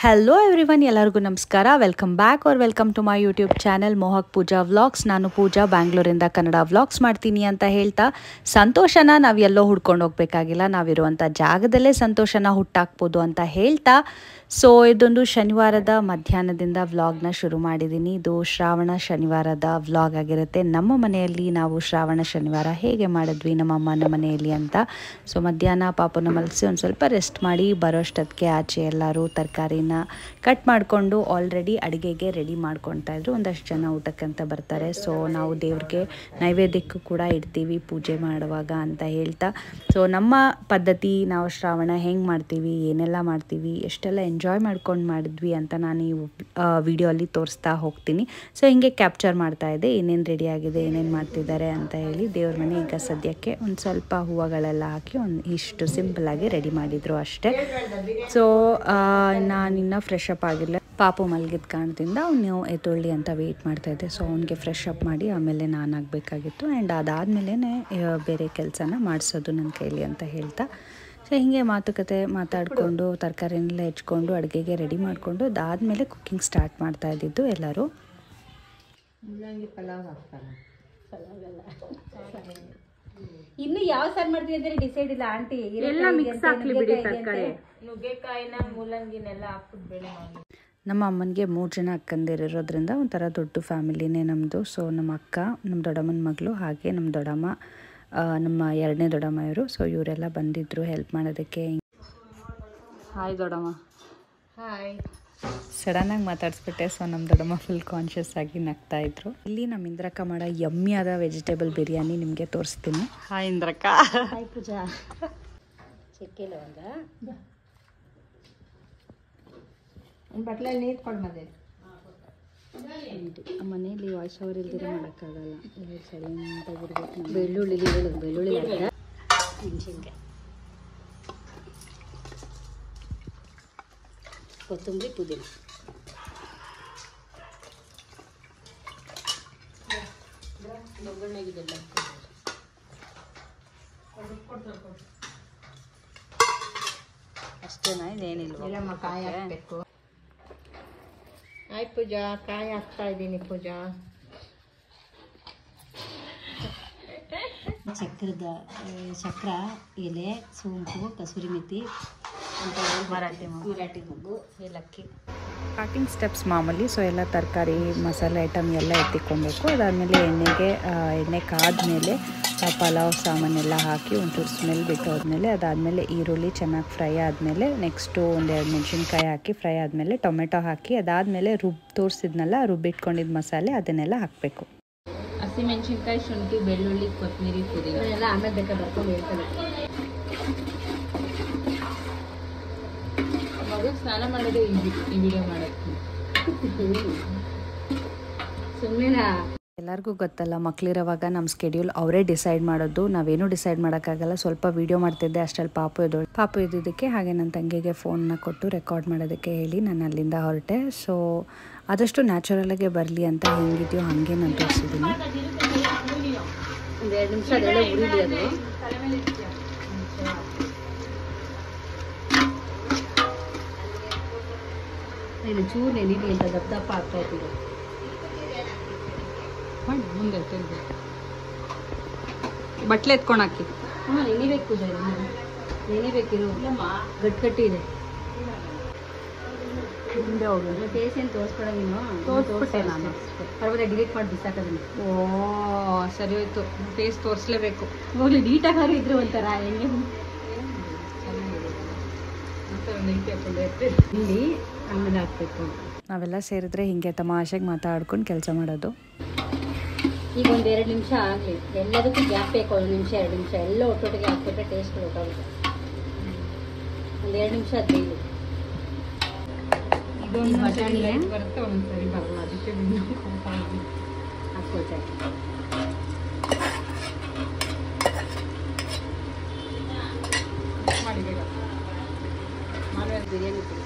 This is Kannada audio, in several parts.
ಹಲೋ ಎವ್ರಿವನ್, ಎಲ್ಲರಿಗೂ ನಮಸ್ಕಾರ. Welcome back or welcome to my YouTube channel Mohak Pooja vlogs. ನಾನು ಪೂಜಾ, ಬ್ಯಾಂಗ್ಳೂರಿಂದ ಕನ್ನಡ ವ್ಲಾಗ್ಸ್ ಮಾಡ್ತೀನಿ ಅಂತ ಹೇಳ್ತಾ, ಸಂತೋಷನ ನಾವು ಎಲ್ಲೋ ಹುಡ್ಕೊಂಡು ಹೋಗ್ಬೇಕಾಗಿಲ್ಲ, ನಾವಿರುವಂಥ ಜಾಗದಲ್ಲೇ ಸಂತೋಷನ ಹುಟ್ಟಾಕ್ಬೋದು ಅಂತ ಹೇಳ್ತಾ, ಸೊ ಇದೊಂದು ಶನಿವಾರದ ಮಧ್ಯಾಹ್ನದಿಂದ ವ್ಲಾಗ್ನ ಶುರು ಮಾಡಿದ್ದೀನಿ. ಇದು ಶ್ರಾವಣ ಶನಿವಾರದ ವ್ಲಾಗ್ ಆಗಿರುತ್ತೆ. ನಮ್ಮ ಮನೆಯಲ್ಲಿ ನಾವು ಶ್ರಾವಣ ಶನಿವಾರ ಹೇಗೆ ಮಾಡಿದ್ವಿ ನಮ್ಮ ಅಮ್ಮನ ಮನೆಯಲ್ಲಿ ಅಂತ. ಸೊ ಮಧ್ಯಾಹ್ನ ಪಾಪನ ಮಲಗಿಸಿ ಒಂದು ಸ್ವಲ್ಪ ರೆಸ್ಟ್ ಮಾಡಿ ಬರೋಷ್ಟೊತ್ತಿಗೆ ಆಚೆ ಎಲ್ಲರೂ ತರಕಾರಿನ ಕಟ್ ಮಾಡಿಕೊಂಡು ಆಲ್ರೆಡಿ ಅಡುಗೆಗೆ ರೆಡಿ ಮಾಡ್ಕೊತಾ ಇದ್ರು. ಒಂದಷ್ಟು ಜನ ಊಟಕ್ಕಂತ ಬರ್ತಾರೆ. ಸೊ ನಾವು ದೇವ್ರಿಗೆ ನೈವೇದ್ಯಕ್ಕೂ ಕೂಡ ಇಡ್ತೀವಿ ಪೂಜೆ ಮಾಡುವಾಗ ಅಂತ ಹೇಳ್ತಾ, ಸೊ ನಮ್ಮ ಪದ್ಧತಿ ನಾವು ಶ್ರಾವಣ ಹೆಂಗೆ ಮಾಡ್ತೀವಿ, ಏನೆಲ್ಲ ಮಾಡ್ತೀವಿ, ಎಷ್ಟೆಲ್ಲ ಎಂಜಾಯ್ ಮಾಡ್ಕೊಂಡು ಮಾಡಿದ್ವಿ ಅಂತ ನಾನು ಈ ವಿಡಿಯೋ ಅಲ್ಲಿ ತೋರಿಸ್ತಾ ಹೋಗ್ತೀನಿ. ಸೊ ಹಿಂಗೆ ಕ್ಯಾಪ್ಚರ್ ಮಾಡ್ತಾ ಇದ್ದೆ ಏನೇನು ರೆಡಿ ಆಗಿದೆ, ಏನೇನು ಮಾಡ್ತಿದ್ದಾರೆ ಅಂತ ಹೇಳಿ. ದೇವ್ರ ಮನೆ ಈಗ ಸದ್ಯಕ್ಕೆ ಒಂದು ಸ್ವಲ್ಪ ಹೂವುಗಳೆಲ್ಲ ಹಾಕಿ ಇಷ್ಟು ಸಿಂಪಲ್ಲಾಗಿ ರೆಡಿ ಮಾಡಿದರು ಅಷ್ಟೇ. ಸೊ ನಾನಿನ್ನು ಫ್ರೆಶ್ ಅಪ್ ಆಗಿಲ್ಲ. ಪಾಪು ಮಲಗಿದ ಕಾರಣದಿಂದ ಅವನು ಎತ್ತೊಳ್ಳಿ ಅಂತ ವೆಯ್ಟ್ ಮಾಡ್ತಾಯಿದ್ದೆ. ಸೊ ಅವನಿಗೆ ಫ್ರೆಶ್ ಅಪ್ ಮಾಡಿ ಆಮೇಲೆ ನಾನು ಆಗಬೇಕಾಗಿತ್ತು. ಆ್ಯಂಡ್ ಅದಾದಮೇಲೆ ಬೇರೆ ಕೆಲಸನ ಮಾಡಿಸೋದು ನನ್ನ ಕೈಲಿ ಅಂತ ಹೇಳ್ತಾ, ಸೊ ಹೀಗೆ ಮಾತುಕತೆ ಮಾತಾಡಿಕೊಂಡು ತರಕಾರಿನೆಲ್ಲ ಹೆಚ್ಕೊಂಡು ಅಡುಗೆಗೆ ರೆಡಿ ಮಾಡಿಕೊಂಡು ಅದಾದಮೇಲೆ ಕುಕ್ಕಿಂಗ್ ಸ್ಟಾರ್ಟ್ ಮಾಡ್ತಾ ಇದ್ದಿದ್ದು ಎಲ್ಲರೂ. ಇನ್ನು ಯಾವ ಸಾರು ಮಾಡ್ತೀವಿ ಅಂತ ಡಿಸೈಡ್ ಇಲ್ಲ ಆಂಟಿ. ಎಲ್ಲ ಮಿಕ್ಸ್ ಹಾಕ್ಲಿ ಬಿಡಿ ತರಕಾರಿ. ನುಗ್ಗೆಕಾಯಿನ ಮೂಲಂಗಿನೆಲ್ಲ ಹಾಕ್ಬಿಟ್ಟು ಬೇಳೆ ಮಾಡಿ. ನಮ್ಮ ಅಮ್ಮನಿಗೆ 3 ಜನ ಅಕ್ಕಂದಿರೋದ್ರಿಂದ ಒಂಥರ ದೊಡ್ಡ ಫ್ಯಾಮಿಲಿನೇ ನಮ್ಮದು. ಸೊ ನಮ್ಮ ಅಕ್ಕ, ನಮ್ಮ ದೊಡ್ಡಮ್ಮನ ಮಗಳು, ಹಾಗೆ ನಮ್ಮ ದೊಡ್ಡಮ್ಮ, ನಮ್ಮ 2ನೇ ದೊಡ್ಡಮ್ಮ ಇವರು. ಸೊ ಇವರೆಲ್ಲ ಬಂದಿದ್ದರು ಹೆಲ್ಪ್ ಮಾಡೋದಕ್ಕೆ. ಹಾಯ್ ದೊಡ್ಡಮ್ಮ. ಹಾಯ್. ಸಡನ್ನಾಗಿ ಮಾತಾಡಿಸ್ಬಿಟ್ಟೆ. ಸೊ ನಮ್ಮ ದೊಡ್ಡಮ್ಮ ಫುಲ್ ಕಾನ್ಷಿಯಸ್ ಆಗಿ ನಗ್ತಾ ಇದ್ರು. ಇಲ್ಲಿ ನಮ್ಮ ಇಂದ್ರಕ್ಕ ಮಾಡೋ ಯಮ್ಮಿಯಾದ ವೆಜಿಟೇಬಲ್ ಬಿರಿಯಾನಿ ನಿಮಗೆ ತೋರಿಸ್ತೀನಿ. ಹಾಯ್ ಇಂದ್ರಕ್ಕ. ಹಾಯ್ ಪೂಜಾ. ಚಕ್ಕೆ ಲವಂಗ ಬಟ್ಲಲ್ಲಿ ನೀರು ಕೊಡು. ಮತ್ತೆ ಮನೇಲಿ ವಾಯ್ಸ್ ಓವರ್ ಇಲ್ದಿರ ಮಾಡೋಕ್ಕಾಗಲ್ಲ, ಸೈಲೆಂಟಾಗಿರ್ಬೇಕು. ಬೆಳ್ಳುಳ್ಳಿ ಅರ್ಧ, ಮೆಣಸಿನ್ಕಾಯಿ, ಕೊತ್ತಂಬರಿ, ಪುದೀನ. ಅಷ್ಟೇನಾ, ಇದೇನಿಲ್ವ? ಕಾಯಿ ಹಾಕಬೇಕು. ಆಯ್ತು ಪೂಜಾ, ಕಾಯಿ ಹಾಕ್ತಾ ಇದ್ದೀನಿ ಪೂಜಾ. ಚಕ್ರ ಎಲೆ, ಸೋಂಪು, ಕಸೂರಿ ಮೆಥಿ, ಮರಾಠಿ ಮೊಗ್ಗು, ಏಲಕ್ಕಿ. ಸ್ಟಾರ್ಟಿಂಗ್ ಸ್ಟೆಪ್ಸ್ ಮಾಮೂಲಿ. ಸೊ ಎಲ್ಲ ತರಕಾರಿ ಮಸಾಲೆ ಐಟಮ್ ಎಲ್ಲ ಎತ್ತಿಕೊಬೇಕು. ಅದಾದಮೇಲೆ ಎಣ್ಣೆ ಕಾದ್ಮೇಲೆ ಪಲಾವ್ ಸಾಮಾನೆಲ್ಲ ಹಾಕಿ ಒಂಚೂರು ಸ್ಮೆಲ್ ಬಿಟ್ಟು ಹೋದ್ಮೇಲೆ, ಅದಾದಮೇಲೆ ಈರುಳ್ಳಿ ಚೆನ್ನಾಗಿ ಫ್ರೈ ಆದಮೇಲೆ ನೆಕ್ಸ್ಟು 1-2 ಮೆಣಸಿನ್ಕಾಯಿ ಹಾಕಿ ಫ್ರೈ ಆದಮೇಲೆ ಟೊಮೆಟೊ ಹಾಕಿ, ಅದಾದಮೇಲೆ ತೋರಿಸಿದ್ನಲ್ಲ ರುಬ್ಬಿಟ್ಕೊಂಡಿದ್ದ ಮಸಾಲೆ ಅದನ್ನೆಲ್ಲ ಹಾಕಬೇಕು. ಹಸಿಮೆಣಸಿನ್ಕಾಯಿ, ಶುಂಠಿ, ಬೆಳ್ಳುಳ್ಳಿ, ಕೊತ್ತಂಬರಿ, ಪುದೀನ ಎಲ್ಲ ಆಮೇಲೆ ಬೇಕಾದ್ರೆ ಬರ್ಕೊಂಡು ಹೇಳ್ತಾರೆ. ಮಗು ಸ್ನಾನ ಮಾಡೋದು ಈ ವಿಡಿಯೋ ಮಾಡೋಕ್ಕೆ ಸುಮ್ಮನೆ. ಎಲ್ಲರಿಗೂ ಗೊತ್ತಲ್ಲ, ಮಕ್ಕಳಿರೋವಾಗ ನಮ್ಮ ಸ್ಕೆಡ್ಯೂಲ್ ಅವರೇ ಡಿಸೈಡ್ ಮಾಡೋದು, ನಾವೇನು ಡಿಸೈಡ್ ಮಾಡೋಕ್ಕಾಗಲ್ಲ. ಸ್ವಲ್ಪ ವೀಡಿಯೋ ಮಾಡ್ತಿದ್ದೆ ಅಷ್ಟರಲ್ಲಿ ಪಾಪು ಇದ್ದಿದ್ದಕ್ಕೆ ಹಾಗೆ ನನ್ನ ತಂಗಿಗೆ ಫೋನ್ನ ಕೊಟ್ಟು ರೆಕಾರ್ಡ್ ಮಾಡೋದಕ್ಕೆ ಹೇಳಿ ನಾನು ಅಲ್ಲಿಂದ ಹೊರಟೆ. ಸೊ ಆದಷ್ಟು ನ್ಯಾಚುರಲಾಗೆ ಬರಲಿ ಅಂತ ಹೆಂಗಿದೆಯೋ ಹಾಗೆ ನಾನು ತೋರಿಸಿದ್ದೀನಿ. 2 ನಿಮಿಷ ಅದೆಲ್ಲ ಉರಿಲಿ. ಅದು ಇದು ಚೂರು ನೆನೀಲಿ ಅಂತ ದಪ್ಪ ಆಗ್ತಾ ಇದ್ದೀವಿ. ಮುಂದೆ ಬಟ್ಲೆ ಎತ್ಕೊಂಡು ಹಾಕಿ. ಹಾಂ, ನೆನಿಬೇಕು ನೆನಿಬೇಕಿರು, ಗಟ್ಟಿ ಇದೆ. ಮುಂದೆ ಹೋಗಿ ಟೇಸ್ಟ್ ಏನು ತೋರಿಸ್ಬೇಡ ನೀನು. ತೋರಿಸ್ಬಿಟ್ಟೆ ನಾನು. ಪರವಾಗಿಲ್ಲ, ಡಿಲೀಟ್ ಮಾಡಿ ಬಿಸಾಕೋದನ್ನು. ಓ ಸರಿ ಹೋಯ್ತು, ಟೇಸ್ಟ್ ತೋರಿಸ್ಲೇಬೇಕು. ಹೋಗ್ಲಿ, ನೀಟಾಗಾರು ಇದ್ರು ಒಂಥರ ಎಣ್ಣೆ ಇಲ್ಲಿ ಆಮೇಲೆ ಹಾಕ್ಬೇಕು. ನಾವೆಲ್ಲ ಸೇರಿದ್ರೆ ಹಿಂಗೆ ತಮಾಷೆಗೆ ಮಾತಾಡ್ಕೊಂಡು ಕೆಲಸ ಮಾಡೋದು. ಈಗ 1-2 ನಿಮಿಷ ಆಗಲಿ, ಎಲ್ಲದಕ್ಕೂ ಗ್ಯಾಪ್ ಬೇಕು. 1 ನಿಮಿಷ 2 ನಿಮಿಷ ಎಲ್ಲ ಒಟ್ಟೊಟ್ಟಿಗೆ ಹಾಕ್ಬಿಟ್ರೆ ಟೇಸ್ಟ್ ಗೊತ್ತಾಗುತ್ತೆ. 1-2 ನಿಮಿಷ ಅದು ಬೇಯಿಲಿ. ಇದೊಂದು ಬಟಾಣಿ ಬರುತ್ತೆ, ಒಂದ್ಸರಿ ಬರಲ್ಲ, ಅದಕ್ಕೆ ಹಾಕ್ಕೊಳ್ತಾರೆ. ಬಿರಿಯಾನಿ ಪುಡಿ.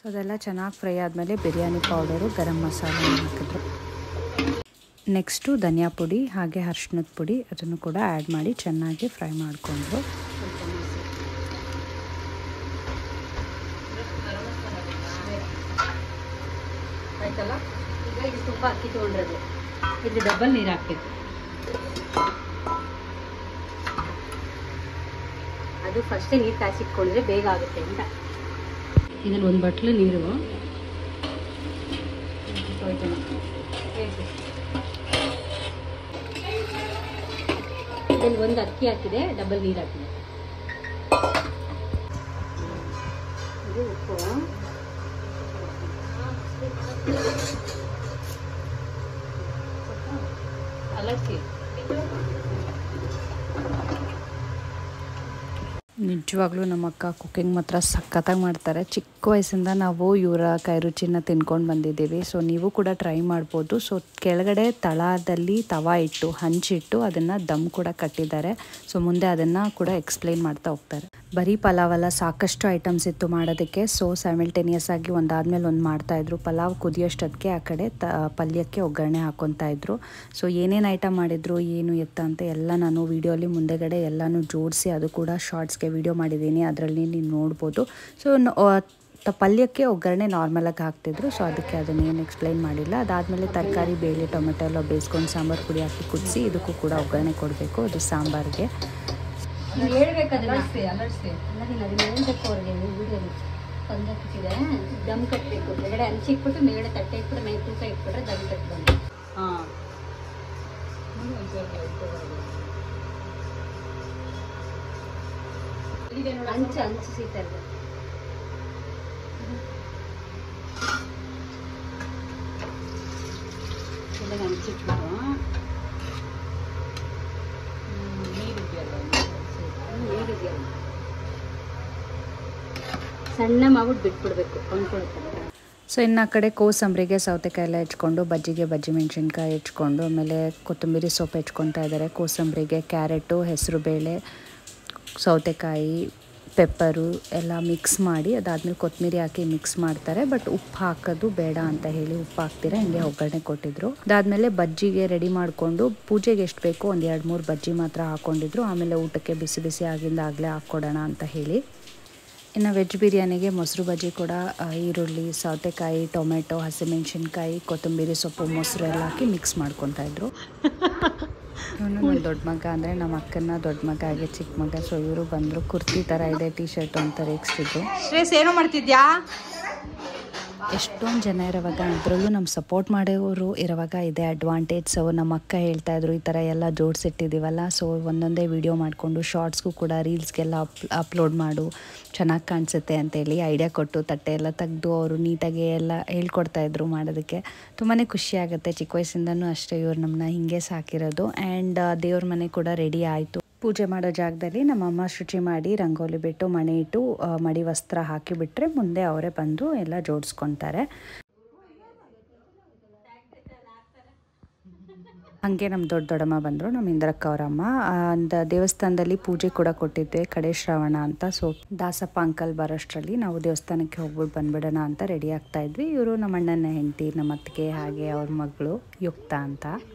ಸೊ ಅದೆಲ್ಲ ಚೆನ್ನಾಗಿ ಫ್ರೈ ಆದಮೇಲೆ ಬಿರಿಯಾನಿ ಪೌಡರು, ಗರಂ ಮಸಾಲೆ ಹಾಕಿದ್ರು. ನೆಕ್ಸ್ಟು ಧನಿಯಾ ಪುಡಿ ಹಾಗೆ ಅರಿಶಿಣದ ಪುಡಿ ಅದನ್ನು ಕೂಡ ಆ್ಯಡ್ ಮಾಡಿ ಚೆನ್ನಾಗಿ ಫ್ರೈ ಮಾಡಿಕೊಂಡ್ರು. ಆಯ್ತಲ್ಲ. ಈಗ ಇದು ತುಂಬ ಅಕ್ಕಿ ತೊಗೊಂಡ್ರದು, ಇದು ಡಬಲ್ ನೀರು ಹಾಕ್ಬೇಕು. ಅದು ಫಸ್ಟೇ ನೀರು ಕಾಯಿಸಿಟ್ಕೊಂಡ್ರೆ ಬೇಗ ಆಗುತ್ತೆ ಅಂತ. ಇದರಲ್ಲಿ ಒಂದು ಬಟ್ಲು ನೀರು, ಇದರಲ್ಲಿ ಒಂದು ಅಕ್ಕಿ ಹಾಕಿದೆ, ಡಬಲ್ ನೀರು ಹಾಕಿದೆ. ಇದು ಉಪ್ಪು, ಅಲಕ್ಕಿ. ನಿಜವಾಗ್ಲೂ ನಮ್ಮ ಅಕ್ಕ ಕುಕ್ಕಿಂಗ್ ಮಾತ್ರ ಸಖತ್ತಾಗಿ ಮಾಡ್ತಾರೆ. ಚಿಕ್ಕ ವಯಸ್ಸಿಂದ ನಾವು ಇವರ ಕೈ ರುಚಿನ ತಿನ್ಕೊಂಡು ಬಂದಿದ್ದೀವಿ. ಸೊ ನೀವು ಕೂಡ ಟ್ರೈ ಮಾಡ್ಬೋದು. ಸೊ ಕೆಳಗಡೆ ತಳದಲ್ಲಿ ತವಾ ಇಟ್ಟು ಹಂಚಿಟ್ಟು ಅದನ್ನು ದಮ್ ಕೂಡ ಕಟ್ಟಿದ್ದಾರೆ. ಸೊ ಮುಂದೆ ಅದನ್ನು ಕೂಡ ಎಕ್ಸ್ಪ್ಲೈನ್ ಮಾಡ್ತಾ ಹೋಗ್ತಾರೆ. ಬರೀ ಪಲಾವಲ್ಲ, ಸಾಕಷ್ಟು ಐಟಮ್ಸ್ ಇತ್ತು ಮಾಡೋದಕ್ಕೆ. ಸೊ ಸೈಮಲ್ಟೇನಿಯಸ್ ಆಗಿ ಒಂದಾದ್ಮೇಲೆ ಒಂದು ಮಾಡ್ತಾಯಿದ್ರು. ಪಲಾವ್ ಕುದಿಯೋಷ್ಟೊತ್ತಿಗೆ ಆ ಕಡೆ ಪಲ್ಯಕ್ಕೆ ಒಗ್ಗರಣೆ ಹಾಕ್ಕೊತಾ ಇದ್ರು. ಸೊ ಏನೇನು ಐಟಮ್ ಮಾಡಿದ್ರು, ಏನು ಎತ್ತ ಅಂತ ಎಲ್ಲ ನಾನು ವೀಡಿಯೋಲಿ ಮುಂದೆಗಡೆ ಎಲ್ಲನೂ ಜೋಡಿಸಿ ಅದು ಕೂಡ ಶಾರ್ಟ್ಸ್ಗೆ ವೀಡಿಯೋ ಮಾಡಿದ್ದೀನಿ, ಅದರಲ್ಲಿ ನೀವು ನೋಡ್ಬೋದು. ಸೊ ಪಲ್ಯಕ್ಕೆ ಒಗ್ಗರಣೆ ನಾರ್ಮಲಾಗಿ ಹಾಕ್ತಿದ್ರು. ಸೊ ಅದಕ್ಕೆ ಅದನ್ನೇನು ಎಕ್ಸ್ಪ್ಲೈನ್ ಮಾಡಿಲ್ಲ. ಅದಾದಮೇಲೆ ತರಕಾರಿ, ಬೇಳೆ, ಟೊಮೆಟೊ ಎಲ್ಲ ಬೇಯಿಸ್ಕೊಂಡು ಸಾಂಬಾರು ಪುಡಿ ಹಾಕಿ ಕುದಿಸಿ ಇದಕ್ಕೂ ಕೂಡ ಒಗ್ಗರಣೆ ಕೊಡಬೇಕು. ಅದು ಸಾಂಬಾರಿಗೆ ಹೇಳ್ಬೇಕು, ಅಲರ್ಸಿ ಅದನ್ನ ಹೇಳ್ಬೇಕು ಅವ್ರಿಗೆ. ವಿಡಿಯೋಲಿ ತಂದಾಕಿದೆ, ದಮ್ ಕಟ್ಟಬೇಕು. ಕೆಳಗಡೆ ಹಂಚಿಟ್ಬಿಟ್ಟು ಮೇಲ್ಗಡೆ ತಟ್ಟೆ ಇಟ್ಬಿಟ್ಟು ಮೇಲೆ ತೂಕ ಇಟ್ಬಿಟ್ರೆ ದಮ್ ಕಟ್ಬಂದು. ಹಾಂ, ಹಂಚು ಸೀತಾ ಇದೆ. ಹಂಚಿಟ್ಬಿಟ್ಟು ನೀರಿದೆಯಲ್ಲ ಸಣ್ಣ ಮಾಡ್ಬಿಟ್ಟು ಬಿಟ್ಬಿಡ್ಬೇಕು, ಕೊಂಡ್ಕೊಳುತ್ತೆ. ಸೊ ಇನ್ನು ಆ ಕಡೆ ಕೋಸಂಬರಿಗೆ ಸೌತೆಕಾಯಿ ಎಲ್ಲ ಹೆಚ್ಕೊಂಡು, ಬಜ್ಜಿಗೆ ಬಜ್ಜಿ ಮೆಣಸಿನ್ಕಾಯಿ ಹೆಚ್ಕೊಂಡು, ಆಮೇಲೆ ಕೊತ್ತಂಬರಿ ಸೊಪ್ಪು ಹೆಚ್ಕೊತಾ ಇದ್ದಾರೆ. ಕೋಸಂಬರಿಗೆ ಕ್ಯಾರೆಟು, ಹೆಸರು ಬೇಳೆ, ಸೌತೆಕಾಯಿ, ಪೆಪ್ಪರು ಎಲ್ಲ ಮಿಕ್ಸ್ ಮಾಡಿ ಅದಾದಮೇಲೆ ಕೊತ್ತಂಬರಿ ಹಾಕಿ ಮಿಕ್ಸ್ ಮಾಡ್ತಾರೆ. ಬಟ್ ಉಪ್ಪು ಹಾಕೋದು ಬೇಡ ಅಂತ ಹೇಳಿ ಉಪ್ಪು ಹಾಕ್ತೀರಾ, ಹಿಂಗೆ ಒಗ್ಗರಣೆ ಕೊಟ್ಟಿದ್ರು. ಅದಾದಮೇಲೆ ಬಜ್ಜಿಗೆ ರೆಡಿ ಮಾಡಿಕೊಂಡು ಪೂಜೆಗೆ ಎಷ್ಟು ಬೇಕೋ ಒಂದು 2-3 ಬಜ್ಜಿ ಮಾತ್ರ ಹಾಕ್ಕೊಂಡಿದ್ರು. ಆಮೇಲೆ ಊಟಕ್ಕೆ ಬಿಸಿ ಬಿಸಿ ಆಗಿಂದ ಆಗಲೇ ಹಾಕ್ಕೊಡೋಣ ಅಂತ ಹೇಳಿ. ಇನ್ನು ವೆಜ್ ಬಿರಿಯಾನಿಗೆ ಮೊಸರು ಬಜ್ಜಿ ಕೂಡ ಈರುಳ್ಳಿ, ಸೌತೆಕಾಯಿ, ಟೊಮೆಟೊ, ಹಸಿಮೆಣಸಿನ್ಕಾಯಿ, ಕೊತ್ತಂಬರಿ ಸೊಪ್ಪು, ಮೊಸರು ಎಲ್ಲ ಹಾಕಿ ಮಿಕ್ಸ್ ಮಾಡ್ಕೊತಾ ಇದ್ರು. ಇವನು ನನ್ನ ದೊಡ್ಡ ಮಗ, ಅಂದರೆ ನಮ್ಮ ಅಕ್ಕನ ದೊಡ್ಡ ಮಗ ಹಾಗೆ ಚಿಕ್ಕ ಮಗ. ಸೊ ಇವರು ಬಂದರು. ಕುರ್ತಿ ಥರ ಇದೆ, ಟೀ ಶರ್ಟ್ ಅಂತ ರೇಗಿಸ್ತಿದ್ರು. ಏನೋ ಮಾಡ್ತಿದ್ಯಾ? ಎಷ್ಟೊಂದು ಜನ ಇರೋವಾಗ, ಅದರಲ್ಲೂ ನಮ್ಮ ಸಪೋರ್ಟ್ ಮಾಡೋರು ಇರೋವಾಗ ಇದೆ ಅಡ್ವಾಂಟೇಜ್. ಸೊ ನಮ್ಮ ಅಕ್ಕ ಹೇಳ್ತಾಯಿದ್ರು, ಈ ಥರ ಎಲ್ಲ ಜೋಡಿಸಿಟ್ಟಿದ್ದೀವಲ್ಲ, ಸೊ ಒಂದೊಂದೇ ವೀಡಿಯೋ ಮಾಡಿಕೊಂಡು ಶಾರ್ಟ್ಸ್ಗೂ ಕೂಡ ರೀಲ್ಸ್ಗೆಲ್ಲ ಅಪ್ಲೋಡ್ ಮಾಡು, ಚೆನ್ನಾಗಿ ಕಾಣಿಸುತ್ತೆ ಅಂತೇಳಿ ಐಡಿಯಾ ಕೊಟ್ಟು ತಟ್ಟೆ ಎಲ್ಲ ತೆಗೆದು ಅವರು ನೀಟಾಗಿ ಎಲ್ಲ ಹೇಳ್ಕೊಡ್ತಾಯಿದ್ರು ಮಾಡೋದಕ್ಕೆ. ತುಂಬಾ ಖುಷಿಯಾಗುತ್ತೆ. ಚಿಕ್ಕ ವಯಸ್ಸಿಂದನೂ ಅಷ್ಟೇ ಇವ್ರು ನಮ್ಮನ್ನ ಹಿಂಗೆ ಸಾಕಿರೋದು. ಆ್ಯಂಡ್ ದೇವ್ರ ಮನೆ ಕೂಡ ರೆಡಿ ಆಯಿತು. ಪೂಜೆ ಮಾಡೋ ಜಾಗದಲ್ಲಿ ನಮ್ಮಮ್ಮ ಶುಚಿ ಮಾಡಿ ರಂಗೋಲಿ ಬಿಟ್ಟು ಮಣೆ ಇಟ್ಟು ಮಡಿ ವಸ್ತ್ರ ಹಾಕಿಬಿಟ್ರೆ ಮುಂದೆ ಅವರೇ ಬಂದು ಎಲ್ಲ ಜೋಡಿಸ್ಕೊತಾರೆ. ಹಾಗೆ ನಮ್ಮ ದೊಡ್ಡಮ್ಮ ಬಂದರು, ನಮ್ಮ ಇಂದ್ರಕ್ಕ ಅವರಮ್ಮ. ದೇವಸ್ಥಾನದಲ್ಲಿ ಪೂಜೆ ಕೂಡ ಕೊಟ್ಟಿದ್ದೆ, ಕಡೆ ಶ್ರವಣ ಅಂತ. ಸೊ ದಾಸಪ್ಪ ಅಂಕಲ್ ಬರೋಷ್ಟರಲ್ಲಿ ನಾವು ದೇವಸ್ಥಾನಕ್ಕೆ ಹೋಗ್ಬಿಟ್ಟು ಬಂದ್ಬಿಡೋಣ ಅಂತ ರೆಡಿ ಆಗ್ತಾ ಇದ್ವಿ. ಇವರು ನಮ್ಮ ಅಣ್ಣನ ಹೆಂಡತಿ, ನಮ್ಮ ಅತ್ತಿಗೆ, ಹಾಗೆ ಅವ್ರ ಮಗಳು ಯುಕ್ತ ಅಂತ.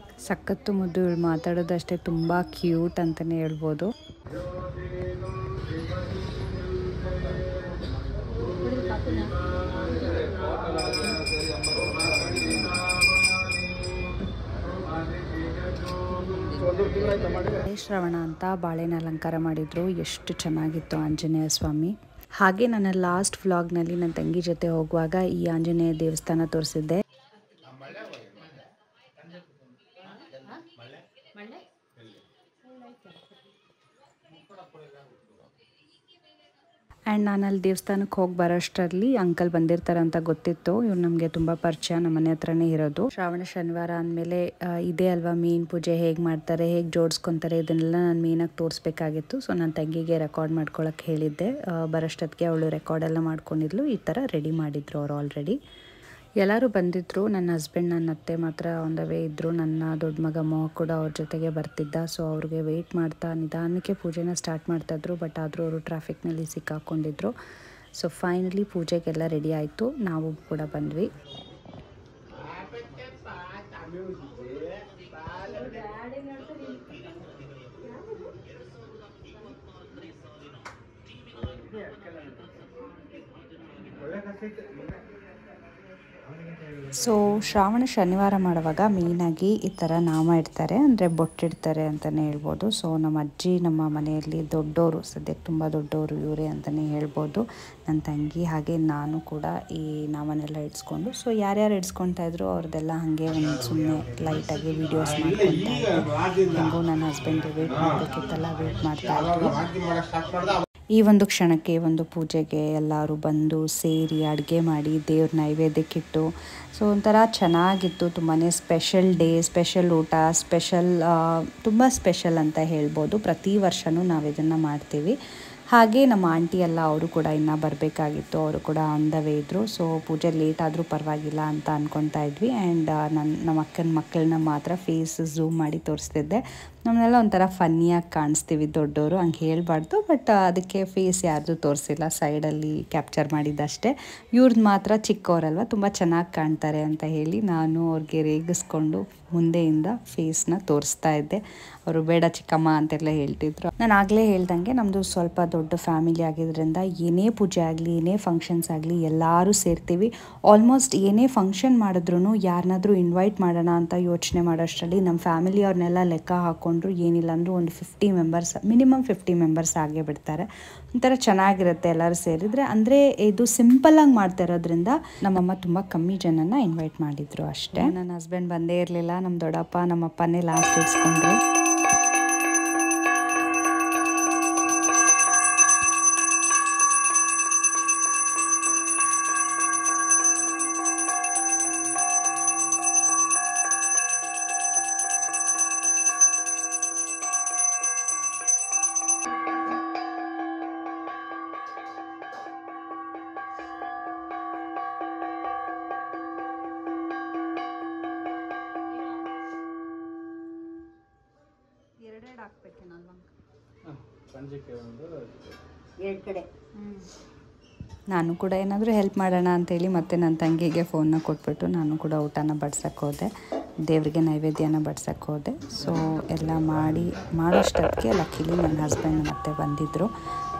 ಸಖತ್ತು ಮುದ್ದು. ಇವಳು ಮಾತಾಡೋದಷ್ಟೇ ತುಂಬ ಕ್ಯೂಟ್ ಅಂತಲೇ ಹೇಳ್ಬೋದು. ಶ್ರವಣ ಅಂತ ಬಾಳೆನ ಅಲಂಕಾರ ಮಾಡಿದ್ರು. ಎಷ್ಟು ಚೆನ್ನಾಗಿತ್ತು ಆಂಜನೇಯ ಸ್ವಾಮಿ. ಹಾಗೆ ನನ್ನ ಲಾಸ್ಟ್ ವ್ಲಾಗ್ನಲ್ಲಿ ನನ್ನ ತಂಗಿ ಜೊತೆ ಹೋಗುವಾಗ ಈ ಆಂಜನೇಯ ದೇವಸ್ಥಾನ ತೋರಿಸಿದ್ದೆ. ಆ್ಯಂಡ್ ನಾನು ಅಲ್ಲಿ ದೇವಸ್ಥಾನಕ್ಕೆ ಹೋಗಿ ಬರೋಷ್ಟರಲ್ಲಿ ಅಂಕಲ್ ಬಂದಿರ್ತಾರೆ ಅಂತ ಗೊತ್ತಿತ್ತು. ಇವ್ರು ನಮಗೆ ತುಂಬ ಪರಿಚಯ, ನಮ್ಮ ಮನೆ ಹತ್ರನೇ ಇರೋದು. ಶ್ರಾವಣ ಶನಿವಾರ ಅಂದಮೇಲೆ ಇದೇ ಅಲ್ವಾ ಮೇನ್ ಪೂಜೆ, ಹೇಗೆ ಮಾಡ್ತಾರೆ, ಹೇಗೆ ಜೋಡಿಸ್ಕೊತಾರೆ, ಇದನ್ನೆಲ್ಲ ನಾನು ಮೇನಾಗಿ ತೋರಿಸ್ಬೇಕಾಗಿತ್ತು. ಸೊ ನನ್ನ ತಂಗಿಗೆ ರೆಕಾರ್ಡ್ ಮಾಡ್ಕೊಳಕ್ಕೆ ಹೇಳಿದ್ದೆ. ಬರೋಷ್ಟೊತ್ತಿಗೆ ಅವಳು ರೆಕಾರ್ಡೆಲ್ಲ ಮಾಡ್ಕೊಂಡಿದ್ಲು. ಈ ಥರ ರೆಡಿ ಮಾಡಿದ್ರು ಅವ್ರು ಆಲ್ರೆಡಿ. ಎಲ್ಲರೂ ಬಂದಿದ್ದರು. ನನ್ನ ಹಸ್ಬೆಂಡ್, ನನ್ನ ಅತ್ತೆ ಮಾತ್ರ ಆನ್ ದ ವೇ ಇದ್ದರು. ನನ್ನ ದೊಡ್ಡ ಮಗ ಮೋಹ ಕೂಡ ಅವ್ರ ಜೊತೆಗೆ ಬರ್ತಿದ್ದ. ಸೊ ಅವ್ರಿಗೆ ವೆಯ್ಟ್ ಮಾಡ್ತಾ ನಿಧಾನಕ್ಕೆ ಪೂಜೆನ ಸ್ಟಾರ್ಟ್ ಮಾಡ್ತಾಯಿದ್ರು. ಬಟ್ ಆದರೂ ಅವರು ಟ್ರಾಫಿಕ್ನಲ್ಲಿ ಸಿಕ್ಕಾಕೊಂಡಿದ್ರು. ಸೊ ಫೈನಲಿ ಪೂಜೆಗೆಲ್ಲ ರೆಡಿ ಆಯಿತು. ನಾವು ಕೂಡ ಬಂದ್ವಿ. ಸೊ ಶ್ರಾವಣ ಶನಿವಾರ ಮಾಡುವಾಗ ಮೇಯ್ನಾಗಿ ಈ ಥರ ನಾಮ ಇಡ್ತಾರೆ, ಅಂದರೆ ಬೊಟ್ಟಿಡ್ತಾರೆ ಅಂತಲೇ ಹೇಳ್ಬೋದು. ಸೊ ನಮ್ಮ ಅಜ್ಜಿ ನಮ್ಮ ಮನೆಯಲ್ಲಿ ದೊಡ್ಡವರು, ಸದ್ಯಕ್ಕೆ ತುಂಬ ದೊಡ್ಡವರು ಇವರೇ ಅಂತಲೇ ಹೇಳ್ಬೋದು. ನನ್ನ ತಂಗಿ ಹಾಗೆ ನಾನು ಕೂಡ ಈ ನಾಮನೆಲ್ಲ ಇಡ್ಸ್ಕೊಂಡು, ಸೊ ಯಾರ್ಯಾರು ಇಡ್ಸ್ಕೊತಾ ಇದ್ರು ಅವ್ರದ್ದೆಲ್ಲ ಹಾಗೆ ಒಂದು ಸುಮ್ಮನೆ ಲೈಟಾಗಿ ವೀಡಿಯೋಸ್ ಮಾಡ್ಕೊತಾ ಇದ್ದೆ. ಹೆಂಗೂ ನನ್ನ ಹಸ್ಬೆಂಡ್ಗೆ ವೇಟ್ ಮಾಡಬೇಕಿತ್ತಲ್ಲ, ವೇಟ್ ಮಾಡ್ತಾ ಇದ್ವಿ. ಈ ಒಂದು ಕ್ಷಣಕ್ಕೆ, ಒಂದು ಪೂಜೆಗೆ ಎಲ್ಲರೂ ಬಂದು ಸೇರಿ ಅಡುಗೆ ಮಾಡಿ ದೇವ್ರ ನೈವೇದ್ಯಕ್ಕಿಟ್ಟು, ಸೊ ಒಂಥರ ಚೆನ್ನಾಗಿತ್ತು. ತುಂಬಾ ಸ್ಪೆಷಲ್ ಡೇ, ಸ್ಪೆಷಲ್ ಊಟ, ತುಂಬ ಸ್ಪೆಷಲ್ ಅಂತ ಹೇಳ್ಬೋದು. ಪ್ರತಿ ವರ್ಷವೂ ನಾವು ಇದನ್ನು ಮಾಡ್ತೀವಿ. ಹಾಗೆ ನಮ್ಮ ಆಂಟಿ ಎಲ್ಲ ಅವರು ಕೂಡ ಇನ್ನೂ ಬರಬೇಕಾಗಿತ್ತು, ಅವರು ಕೂಡ ಆನ್ ದ ವೇ ಇದ್ದರು. ಸೊ ಪೂಜೆ ಲೇಟ್ ಆದರೂ ಪರವಾಗಿಲ್ಲ ಅಂತ ಅಂದ್ಕೊತಾ ಇದ್ವಿ. ಆ್ಯಂಡ್ ನಮ್ಮ ಅಕ್ಕನ ಮಕ್ಕಳನ್ನ ಮಾತ್ರ ಫೇಸ್ ಝೂಮ್ ಮಾಡಿ ತೋರಿಸ್ತಿದ್ದೆ. ನಮ್ಮನ್ನೆಲ್ಲ ಒಂಥರ ಫನ್ನಿಯಾಗಿ ಕಾಣಿಸ್ತೀವಿ ದೊಡ್ಡವರು, ಹಂಗೆ ಹೇಳ್ಬಾರ್ದು. ಬಟ್ ಅದಕ್ಕೆ ಫೇಸ್ ಯಾರ್ದು ತೋರಿಸಿಲ್ಲ, ಸೈಡಲ್ಲಿ ಕ್ಯಾಪ್ಚರ್ ಮಾಡಿದ್ದಷ್ಟೇ. ಇವ್ರದ್ದು ಮಾತ್ರ ಚಿಕ್ಕವರಲ್ವ, ತುಂಬ ಚೆನ್ನಾಗಿ ಕಾಣ್ತಾರೆ ಅಂತ ಹೇಳಿ ನಾನು ಅವ್ರಿಗೆ ರೇಗಿಸ್ಕೊಂಡು ಮುಂದೆಯಿಂದ ಫೇಸ್ನ ತೋರಿಸ್ತಾ ಇದ್ದೆ. ಅವರು ಬೇಡ ಚಿಕ್ಕಮ್ಮ ಅಂತೆಲ್ಲ ಹೇಳ್ತಿದ್ರು. ನಾನು ಆಗಲೇ ಹೇಳ್ದಂಗೆ ನಮ್ಮದು ಸ್ವಲ್ಪ ದೊಡ್ಡ ಫ್ಯಾಮಿಲಿ ಆಗಿದ್ದರಿಂದ ಏನೇ ಪೂಜೆ ಆಗಲಿ, ಏನೇ ಫಂಕ್ಷನ್ಸ್ ಆಗಲಿ ಎಲ್ಲರೂ ಸೇರ್ತೀವಿ. ಆಲ್ಮೋಸ್ಟ್ ಏನೇ ಫಂಕ್ಷನ್ ಮಾಡಿದ್ರೂ ಯಾರನ್ನಾದ್ರೂ ಇನ್ವೈಟ್ ಮಾಡೋಣ ಅಂತ ಯೋಚನೆ ಮಾಡೋಷ್ಟರಲ್ಲಿ ನಮ್ಮ ಫ್ಯಾಮಿಲಿಯವ್ರನ್ನೆಲ್ಲ ಲೆಕ್ಕ ಹಾಕ್ಕೊಂಡ್ರು ಏನಿಲ್ಲ ಅಂದರೂ ಒಂದು 50 ಮೆಂಬರ್ಸ್, ಮಿನಿಮಮ್ 50 ಮೆಂಬರ್ಸ್ ಆಗೇ ಬಿಡ್ತಾರೆ. ಒಂಥರ ಚೆನ್ನಾಗಿರುತ್ತೆ ಎಲ್ಲರೂ ಸೇರಿದರೆ. ಅಂದರೆ ಇದು ಸಿಂಪಲ್ಲಾಗಿ ಮಾಡ್ತಾ ಇರೋದ್ರಿಂದ ನಮ್ಮಮ್ಮ ತುಂಬ ಕಮ್ಮಿ ಜನನ ಇನ್ವೈಟ್ ಮಾಡಿದರು ಅಷ್ಟೇ. ನನ್ನ ಹಸ್ಬೆಂಡ್ ಬಂದೇ ಇರಲಿಲ್ಲ, ನಮ್ಮ ದೊಡ್ಡಪ್ಪ ನಮ್ಮಪ್ಪನೇ ಲಾಸ್ಟ್ ಇಡ್ಸ್ಕೊಂಡ್ರು. ನಾನು ಕೂಡ ಏನಾದರೂ ಹೆಲ್ಪ್ ಮಾಡೋಣ ಅಂತೇಳಿ ಮತ್ತೆ ನನ್ನ ತಂಗಿಗೆ ಫೋನ್ನ ಕೊಟ್ಬಿಟ್ಟು ನಾನು ಕೂಡ ಊಟನ ಬಡ್ಸಕ್ಕೆ ಹೋದೆ, ದೇವರಿಗೆ ನೈವೇದ್ಯನ ಬಡ್ಸಕ್ಕೆ ಹೋದೆ. ಸೊ ಎಲ್ಲ ಮಾಡೋಷ್ಟೊತ್ತಿಗೆ ಲಕ್ಕಿಲಿ ನನ್ನ ಹಸ್ಬೆಂಡ್ ಮತ್ತೆ ಬಂದಿದ್ದರು.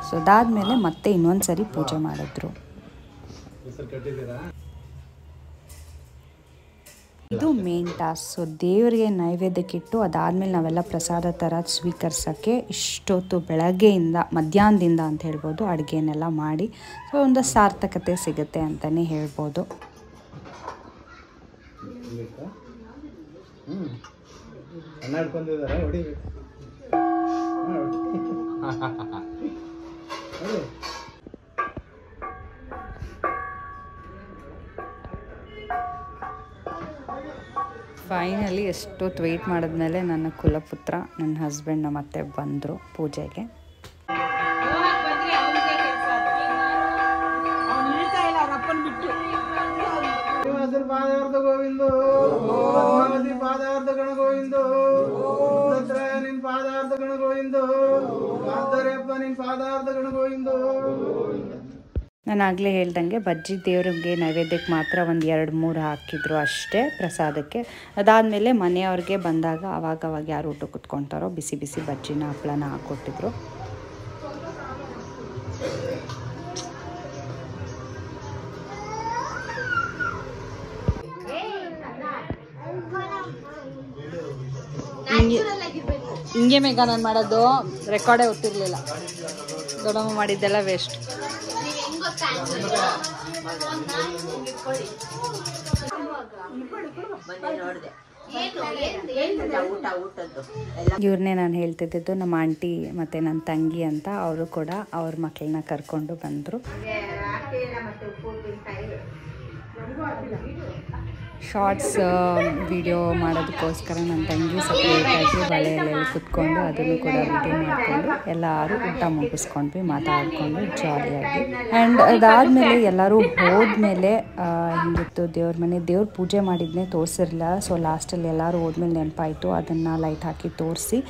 ಸೊ ಅದಾದಮೇಲೆ ಮತ್ತೆ ಇನ್ನೊಂದು ಸರಿ ಪೂಜೆ ಮಾಡಿದ್ರು. ಇದು ಮೇನ್ ಟಾಸ್ಕ್. ಸೊ ದೇವರಿಗೆ ನೈವೇದ್ಯಕ್ಕಿಟ್ಟು ಅದಾದಮೇಲೆ ನಾವೆಲ್ಲ ಪ್ರಸಾದ ಥರ ಸ್ವೀಕರಿಸೋಕ್ಕೆ ಇಷ್ಟೊತ್ತು ಬೆಳಗ್ಗೆಯಿಂದ ಮಧ್ಯಾಹ್ನದಿಂದ ಅಂತ ಹೇಳ್ಬೋದು ಅಡುಗೆನೆಲ್ಲ ಮಾಡಿ, ಸೊ ಒಂದು ಸಾರ್ಥಕತೆ ಸಿಗುತ್ತೆ ಅಂತಲೇ ಹೇಳ್ಬೋದು. ಫೈನಲಿ ಎಷ್ಟೊತ್ತು ವೆಯ್ಟ್ ಮಾಡಿದ್ಮೇಲೆ ನನ್ನ ಕುಲಪುತ್ರ ನನ್ನ ಹಸ್ಬೆಂಡ್ ಮತ್ತೆ ಬಂದರು ಪೂಜೆಗೆ. ನಾನು ಆಗಲೇ ಹೇಳ್ದಂಗೆ ಬಜ್ಜಿ ದೇವ್ರಿಗೆ ನೈವೇದ್ಯಕ್ಕೆ ಮಾತ್ರ ಒಂದು 2-3 ಹಾಕಿದ್ರು ಅಷ್ಟೇ ಪ್ರಸಾದಕ್ಕೆ. ಅದಾದಮೇಲೆ ಮನೆಯವ್ರಿಗೆ ಬಂದಾಗ ಅವಾಗ ಯಾರು ಊಟ ಕುತ್ಕೊತಾರೋ ಬಿಸಿ ಬಿಸಿ ಬಜ್ಜಿನ ಹಪ್ಪಳನ ಹಾಕ್ಕೊಟ್ಟಿದ್ರು. ಹಿಂಗೆ ಮೇಘ ನಾನು ಮಾಡೋದು ರೆಕಾರ್ಡೇ ಗೊತ್ತಿರಲಿಲ್ಲ, ದೊಡ್ಡಮ್ಮ ಮಾಡಿದ್ದೆಲ್ಲ ವೇಸ್ಟ್. ಇವ್ರನ್ನೇ ನಾನು ಹೇಳ್ತಿದ್ದು ನಮ್ಮ ಆಂಟಿ ಮತ್ತು ನನ್ನ ತಂಗಿ ಅಂತ. ಅವರು ಕೂಡ ಅವ್ರ ಮಕ್ಕಳನ್ನ ಕರ್ಕೊಂಡು ಬಂದರು. ಶಾರ್ಟ್ಸ್ ವಿಡಿಯೋ ಮಾಡೋದಕ್ಕೋಸ್ಕರ ನನ್ನ ತಂಗಿ ಸಪ್ರೇಟಾಗಿ ಬಳೆಯಲ್ಲಿ ಕುತ್ಕೊಂಡು ಅದನ್ನು ಕೂಡ ವಿಡಿಯೋ ಮಾಡಿಕೊಂಡು ಎಲ್ಲರೂ ಊಟ ಮುಗಿಸ್ಕೊಂಡ್ವಿ, ಮಾತಾಡಿಕೊಂಡು ಜಾಲಿಯಾಗಿ. ಆ್ಯಂಡ್ ಅದಾದಮೇಲೆ ಎಲ್ಲರೂ ಹೋದ್ಮೇಲೆ ಹಿಂಗಿತ್ತು ದೇವ್ರ ಮನೆ, ದೇವ್ರ ಪೂಜೆ ಮಾಡಿದ್ನೇ ತೋರಿಸಿರಲಿಲ್ಲ. ಸೊ ಲಾಸ್ಟಲ್ಲಿ ಎಲ್ಲರೂ ಹೋದ್ಮೇಲೆ ನೆನಪಾಯಿತು, ಅದನ್ನು ಲೈಟ್ ಹಾಕಿ ತೋರಿಸಿ.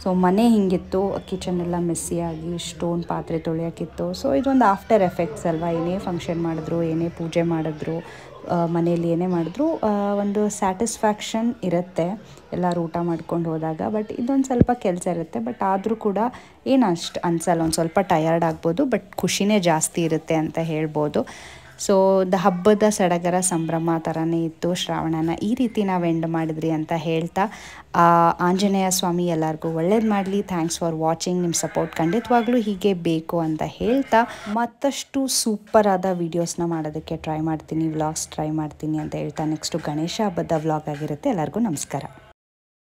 ಸೊ ಮನೆ ಹಿಂಗಿತ್ತು, ಕಿಚನ್ ಎಲ್ಲ ಮೆಸ್ಸಿಯಾಗಿ ಸ್ಟೋನ್ ಪಾತ್ರೆ ತೊಳೆಯೋಕ್ಕಿತ್ತು. ಸೊ ಇದೊಂದು ಆಫ್ಟರ್ ಎಫೆಕ್ಟ್ಸ್ ಅಲ್ವಾ, ಏನೇ ಫಂಕ್ಷನ್ ಮಾಡಿದ್ರು, ಏನೇ ಪೂಜೆ ಮಾಡಿದ್ರು, ಮನೇಲಿ ಏನೇ ಮಾಡಿದ್ರು ಒಂದು ಸ್ಯಾಟಿಸ್ಫ್ಯಾಕ್ಷನ್ ಇರುತ್ತೆ ಎಲ್ಲರೂ ಊಟ ಮಾಡ್ಕೊಂಡು ಹೋದಾಗ. ಬಟ್ ಇದೊಂದು ಸ್ವಲ್ಪ ಕೆಲಸ ಇರುತ್ತೆ, ಬಟ್ ಆದರೂ ಕೂಡ ಏನು ಅಷ್ಟು ಅನಿಸಲ್ಲ. ಒಂದು ಸ್ವಲ್ಪ ಟಯರ್ಡ್ ಆಗ್ಬೋದು, ಬಟ್ ಖುಷಿನೇ ಜಾಸ್ತಿ ಇರುತ್ತೆ ಅಂತ ಹೇಳ್ಬೋದು. ಸೊ ಹಬ್ಬದ ಸಡಗರ ಸಂಭ್ರಮ ಥರನೇ ಇತ್ತು ಶ್ರಾವಣನ ಈ ರೀತಿ ನಾವು ಎಂಡ್ ಮಾಡಿದ್ರಿ ಅಂತ ಹೇಳ್ತಾ ಆಂಜನೇಯ ಸ್ವಾಮಿ ಎಲ್ಲರಿಗೂ ಒಳ್ಳೇದು ಮಾಡಲಿ. Thanks for watching. ನಿಮ್ಮ ಸಪೋರ್ಟ್ ಖಂಡಿತವಾಗ್ಲೂ ಹೀಗೆ ಬೇಕು ಅಂತ ಹೇಳ್ತಾ ಮತ್ತಷ್ಟು ಸೂಪರ್ ಆದ ವೀಡಿಯೋಸ್ನ ಮಾಡೋದಕ್ಕೆ ಟ್ರೈ ಮಾಡ್ತೀನಿ, ವ್ಲಾಗ್ಸ್ ಟ್ರೈ ಮಾಡ್ತೀನಿ ಅಂತ ಹೇಳ್ತಾ ನೆಕ್ಸ್ಟು ಗಣೇಶ ಹಬ್ಬದ ವ್ಲಾಗ್ ಆಗಿರುತ್ತೆ. ಎಲ್ಲರಿಗೂ ನಮಸ್ಕಾರ.